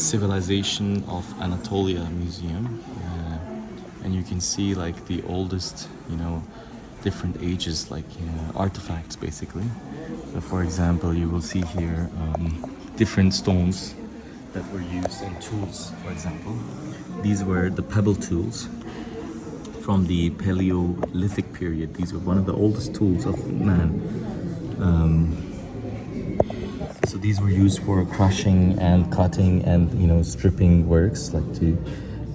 civilization of Anatolia museum, and you can see like the oldest, different ages, like artifacts basically. So for example, you will see here different stones that were used and tools. For example, these were the pebble tools from the Paleolithic period. These were one of the oldest tools of man. So these were used for crushing and cutting and stripping works, like to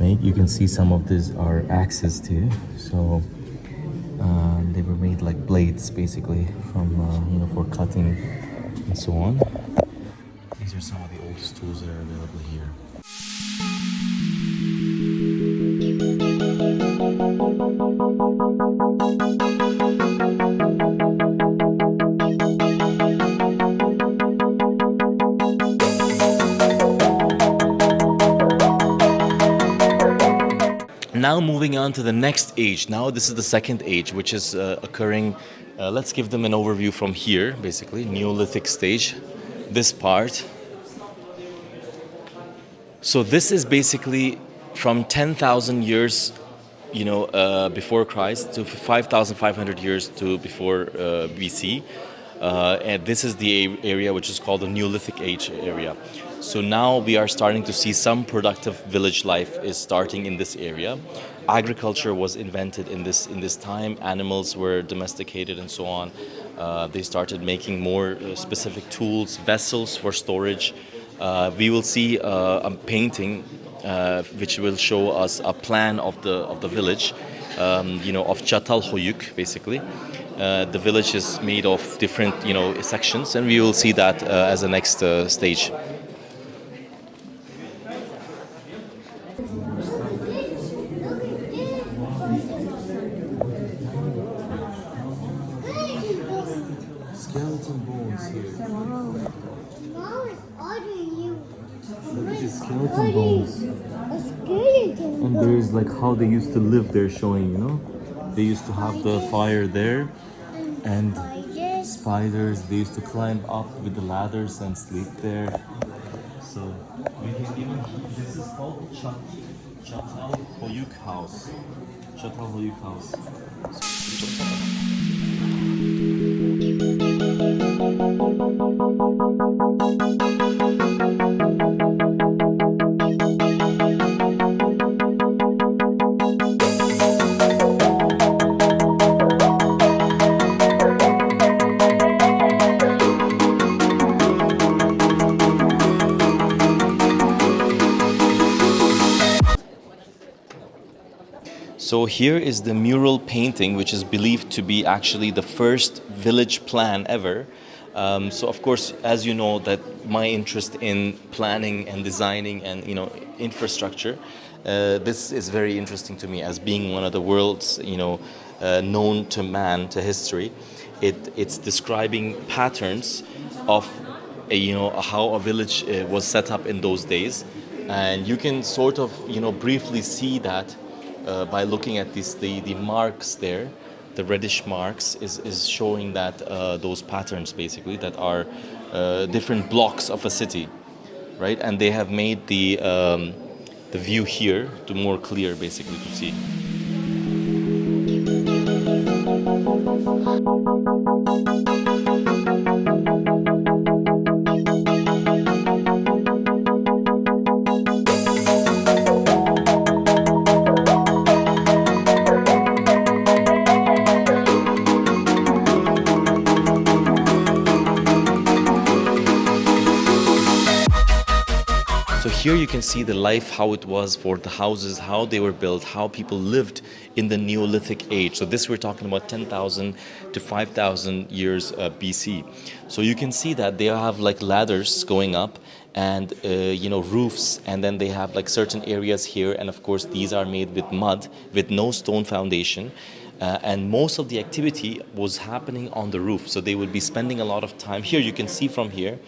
make. You can see some of these are axes too. So they were made like blades basically from for cutting and so on. These are some of the oldest tools that are available here. Now moving on to the next age. Now this is the second age, which is occurring. Let's give them an overview from here, basically. Neolithic stage, this part. So this is basically from 10,000 years, before Christ to 5,500 years to before BC. And this is the area which is called the Neolithic age area. So now we are starting to see some productive village life is starting in this area. Agriculture was invented in this time. Animals were domesticated and so on. They started making more specific tools, vessels for storage. We will see a painting which will show us a plan of the village, of Chalcolithic basically. The village is made of different sections, and we will see that as a next stage. Skeleton bones here. Look at skeleton bones. And there's like how they used to live there showing, They used to have the fire there and spiders. They used to climb up with the ladders and sleep there. So we can even, this is called Chalcolithic house. Chalcolithic house. So here is the mural painting, which is believed to be actually the first village plan ever. So of course, as you know, that my interest in planning and designing and infrastructure, this is very interesting to me as being one of the world's known to man, to history. It's describing patterns of how a village was set up in those days, and you can sort of briefly see that. By looking at the marks there, the reddish marks is showing that those patterns basically that are different blocks of a city, right? And they have made the view here to more clear basically to see. Here you can see the life, how it was for the houses, how they were built, how people lived in the Neolithic age. So this we're talking about 10,000 to 5,000 years BC. So you can see that they have like ladders going up and roofs, and then they have like certain areas here, and of course these are made with mud, with no stone foundation. And most of the activity was happening on the roof. So they would be spending a lot of time. Here you can see from here,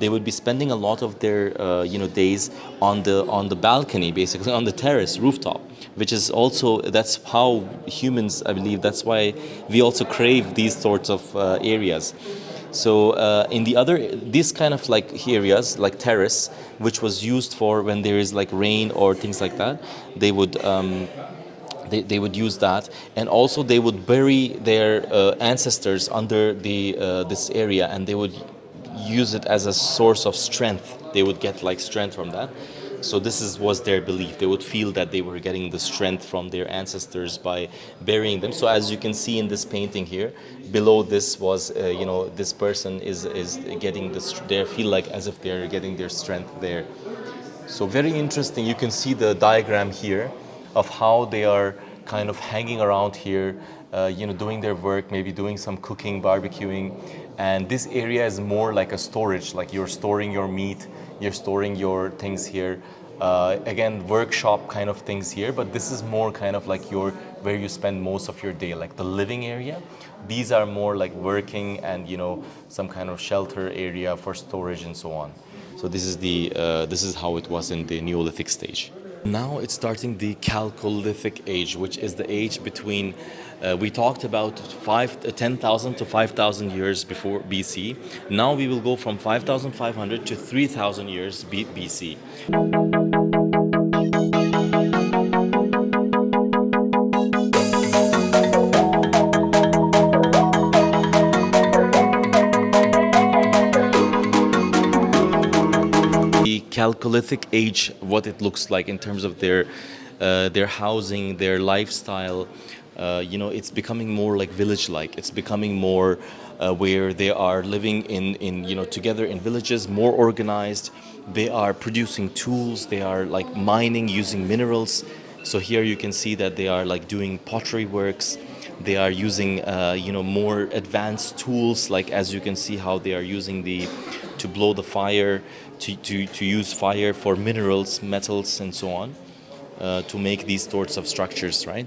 they would be spending a lot of their days on the balcony, basically on the terrace, rooftop, which is also, that's how humans, I believe, that's why we also crave these sorts of areas. So in the other, this kind of like areas, like terrace, which was used for when there is like rain or things like that, they would they would use that, and also they would bury their ancestors under the this area, and they would use it as a source of strength. They would get like strength from that. So this was their belief. They would feel that they were getting the strength from their ancestors by burying them. So as you can see in this painting here, below this was, this person is getting this. They feel like as if they're getting their strength there. So very interesting. You can see the diagram here of how they are kind of hanging around here, doing their work, maybe doing some cooking, barbecuing. And this area is more like a storage, like you're storing your meat, you're storing your things here. Again, workshop kind of things here, but this is more kind of like where you spend most of your day, like the living area. These are more like working and some kind of shelter area for storage and so on. So this is how it was in the Neolithic stage. Now it's starting the Chalcolithic age, which is the age between, we talked about 10,000 to 5,000 years before BC. Now we will go from 5,500 to 3,000 years BC. Chalcolithic age, what it looks like in terms of their housing, their lifestyle, it's becoming more like village-like. It's becoming more where they are living in together in villages, more organized. They are producing tools. They are like mining using minerals. So here you can see that they are like doing pottery works. They are using more advanced tools, like as you can see how they are using to blow the fire, to use fire for minerals, metals, and so on, to make these sorts of structures, right?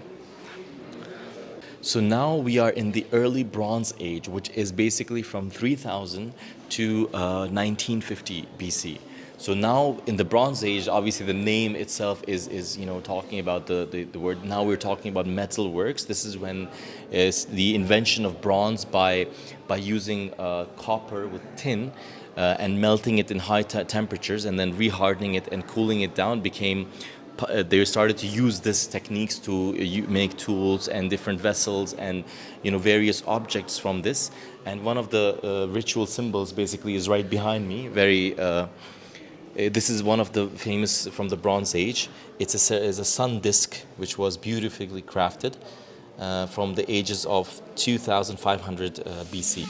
So now we are in the early Bronze Age, which is basically from 3000 to 1950 BC. So now in the Bronze Age, obviously the name itself is talking about the word. Now we're talking about metal works. This is when is the invention of bronze by using copper with tin. And melting it in high temperatures and then rehardening it and cooling it down they started to use these techniques to make tools and different vessels and various objects from this. And one of the ritual symbols basically is right behind me. This is one of the famous from the Bronze Age. It's a sun disk which was beautifully crafted from the ages of 2500 BC.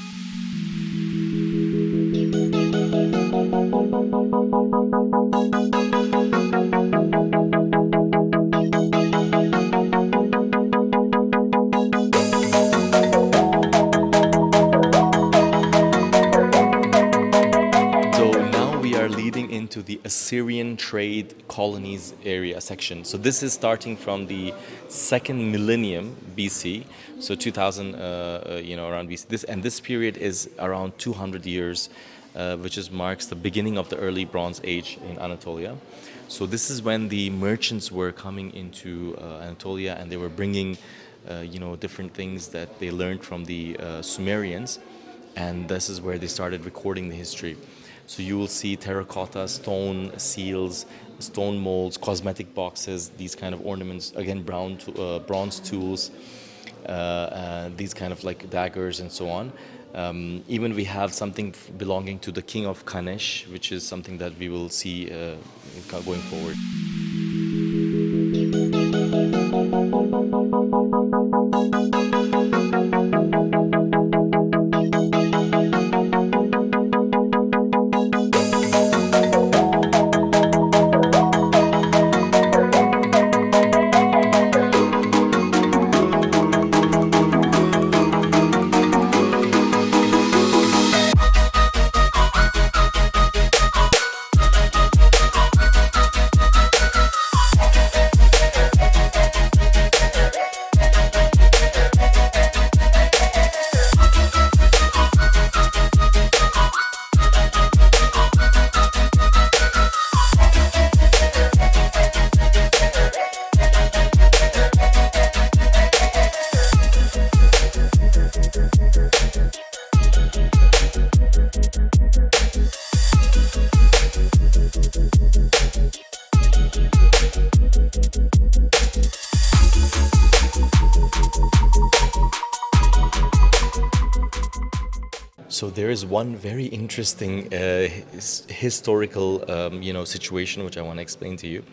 Into the Assyrian trade colonies area section. So this is starting from the second millennium BC, so 2000, around BC. This period is around 200 years, which marks the beginning of the early Bronze Age in Anatolia. So this is when the merchants were coming into Anatolia, and they were bringing, different things that they learned from the Sumerians, and this is where they started recording the history. So you will see terracotta, stone seals, stone molds, cosmetic boxes, these kind of ornaments, again bronze tools, these kind of like daggers and so on. Even we have something belonging to the king of Kanesh, which is something that we will see going forward. So there is one very interesting historical, situation which I want to explain to you.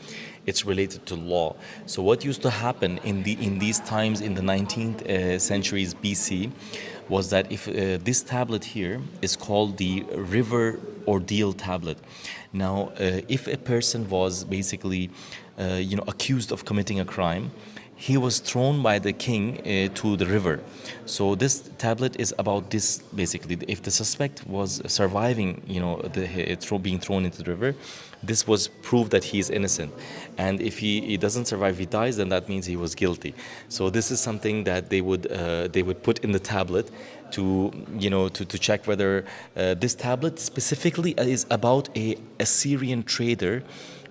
It's related to law. So what used to happen in these times in the 19th centuries BC was that if this tablet here is called the River Ordeal Tablet. Now, if a person was basically, accused of committing a crime, he was thrown by the king to the river. So this tablet is about this basically. If the suspect was surviving, being thrown into the river, this was proof that he is innocent. And if he doesn't survive, he dies, then that means he was guilty. So this is something that they would put in the tablet to check whether this tablet specifically is about a Assyrian trader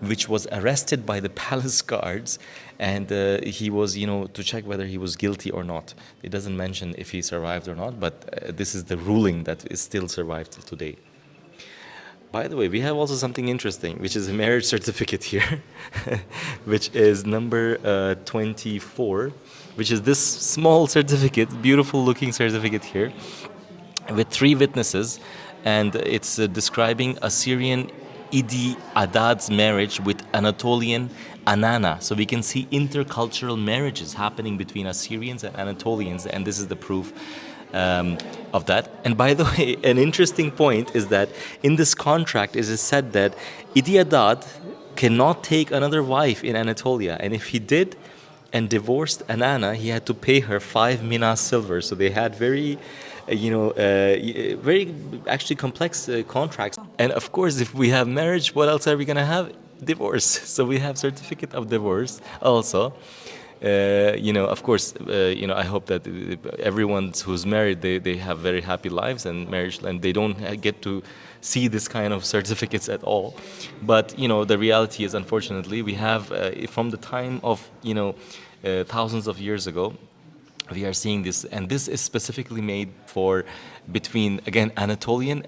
which was arrested by the palace guards, and he was, to check whether he was guilty or not. It doesn't mention if he survived or not, but this is the ruling that is still survived till today. By the way, we have also something interesting, which is a marriage certificate here, which is number 24, which is this small certificate, beautiful looking certificate here, with 3 witnesses, and it's describing Assyrian Idi Adad's marriage with Anatolian Anana. So we can see intercultural marriages happening between Assyrians and Anatolians, and this is the proof of that. And by the way, an interesting point is that in this contract it is said that Idi Adad cannot take another wife in Anatolia, and if he did and divorced Anana, he had to pay her 5 minas silver. So they had very very actually complex contracts. And of course, if we have marriage, what else are we gonna have? Divorce. So we have certificate of divorce also. Of course, I hope that everyone who's married, they have very happy lives and marriage, and they don't get to see this kind of certificates at all. But the reality is, unfortunately, we have from the time of thousands of years ago, we are seeing this, and this is specifically made for between, again, Anatolian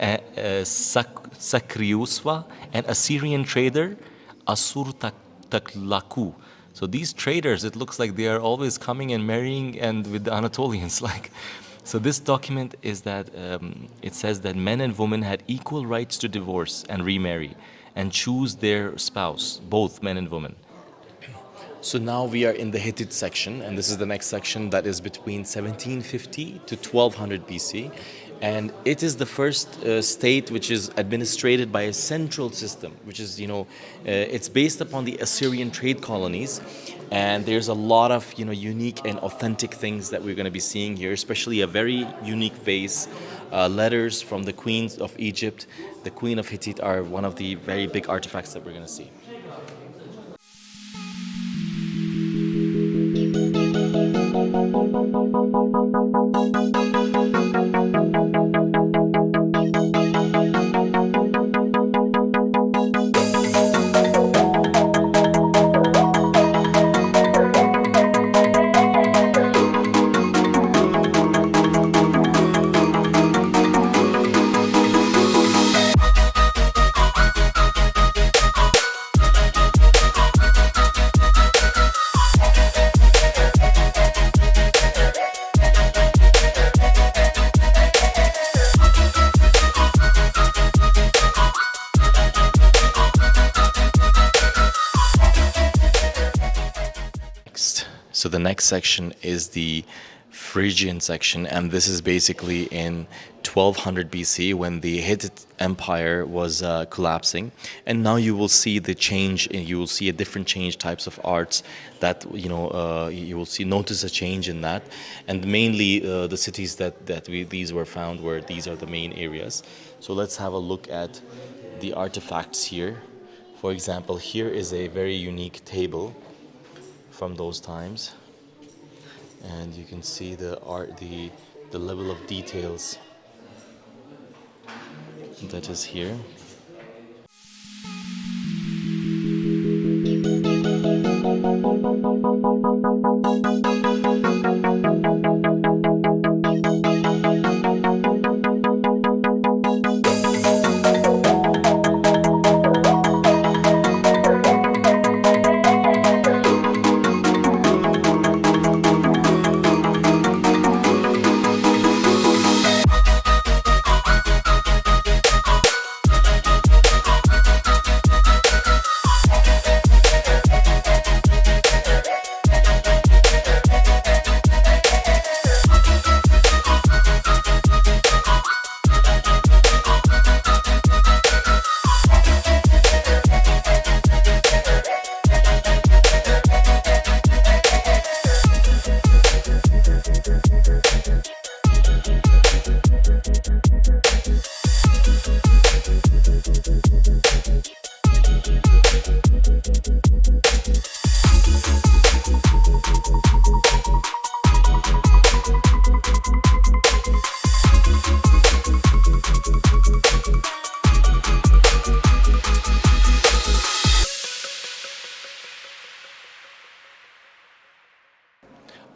Sakriuswa and Assyrian trader Asur Taklaku. So these traders, it looks like they are always coming and marrying and with the Anatolians. So this document is that it says that men and women had equal rights to divorce and remarry and choose their spouse, both men and women. So now we are in the Hittite section, and this is the next section that is between 1750 to 1200 BC. And it is the first state which is administrated by a central system, which is, it's based upon the Assyrian trade colonies. And there's a lot of, unique and authentic things that we're going to be seeing here, especially a very unique vase, letters from the queens of Egypt. The Queen of Hittite are one of the very big artifacts that we're going to see. So the next section is the Phrygian section, and this is basically in 1200 BC when the Hittite Empire was collapsing. And now you will see the change, you will see a different change types of arts that, you will notice a change in that. And mainly the cities these were found these are the main areas. So let's have a look at the artifacts here. For example, here is a very unique table from those times, and you can see the art, the level of details that is here.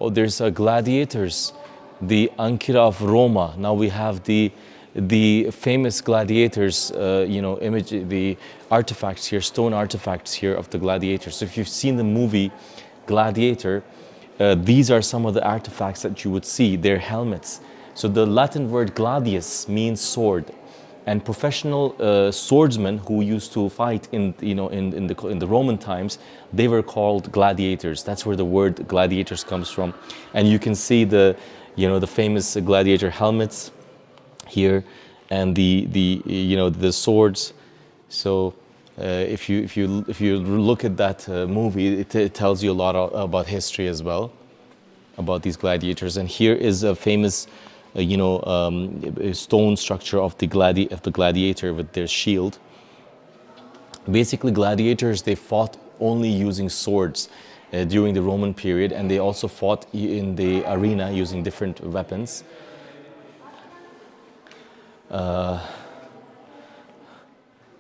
Oh, there's gladiators, the Ankara of Roma. Now we have the famous gladiators, image, the artifacts here, stone artifacts here of the gladiators. So if you've seen the movie Gladiator, these are some of the artifacts that you would see. They're helmets. So the Latin word gladius means sword, and professional swordsmen who used to fight in the Roman times, they were called gladiators. That's where the word gladiators comes from. And you can see the famous gladiator helmets here, and the swords. So if you look at that movie, it tells you a lot about history as well, about these gladiators. And here is a famous stone structure of the gladiator with their shield. Basically, gladiators, they fought only using swords during the Roman period, and they also fought in the arena using different weapons.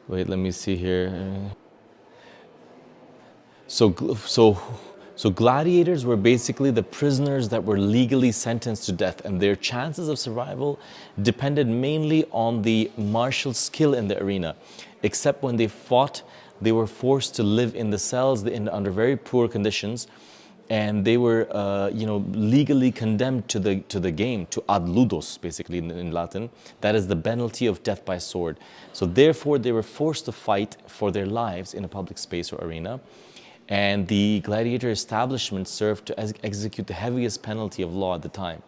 Wait, let me see here. So gladiators were basically the prisoners that were legally sentenced to death, and their chances of survival depended mainly on the martial skill in the arena. Except when they fought, they were forced to live in the cells under very poor conditions, and they were legally condemned to the game, to ad ludos, basically in Latin. That is the penalty of death by sword. So therefore, they were forced to fight for their lives in a public space or arena. And the gladiator establishment served to execute the heaviest penalty of law at the time.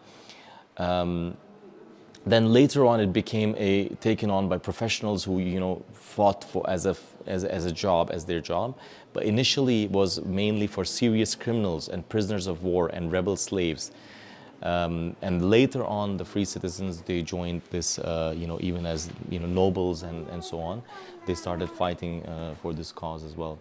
Then later on, it became taken on by professionals who fought as a job, as their job. But initially, it was mainly for serious criminals and prisoners of war and rebel slaves. And later on, the free citizens, they joined this, even as nobles and so on. They started fighting for this cause as well.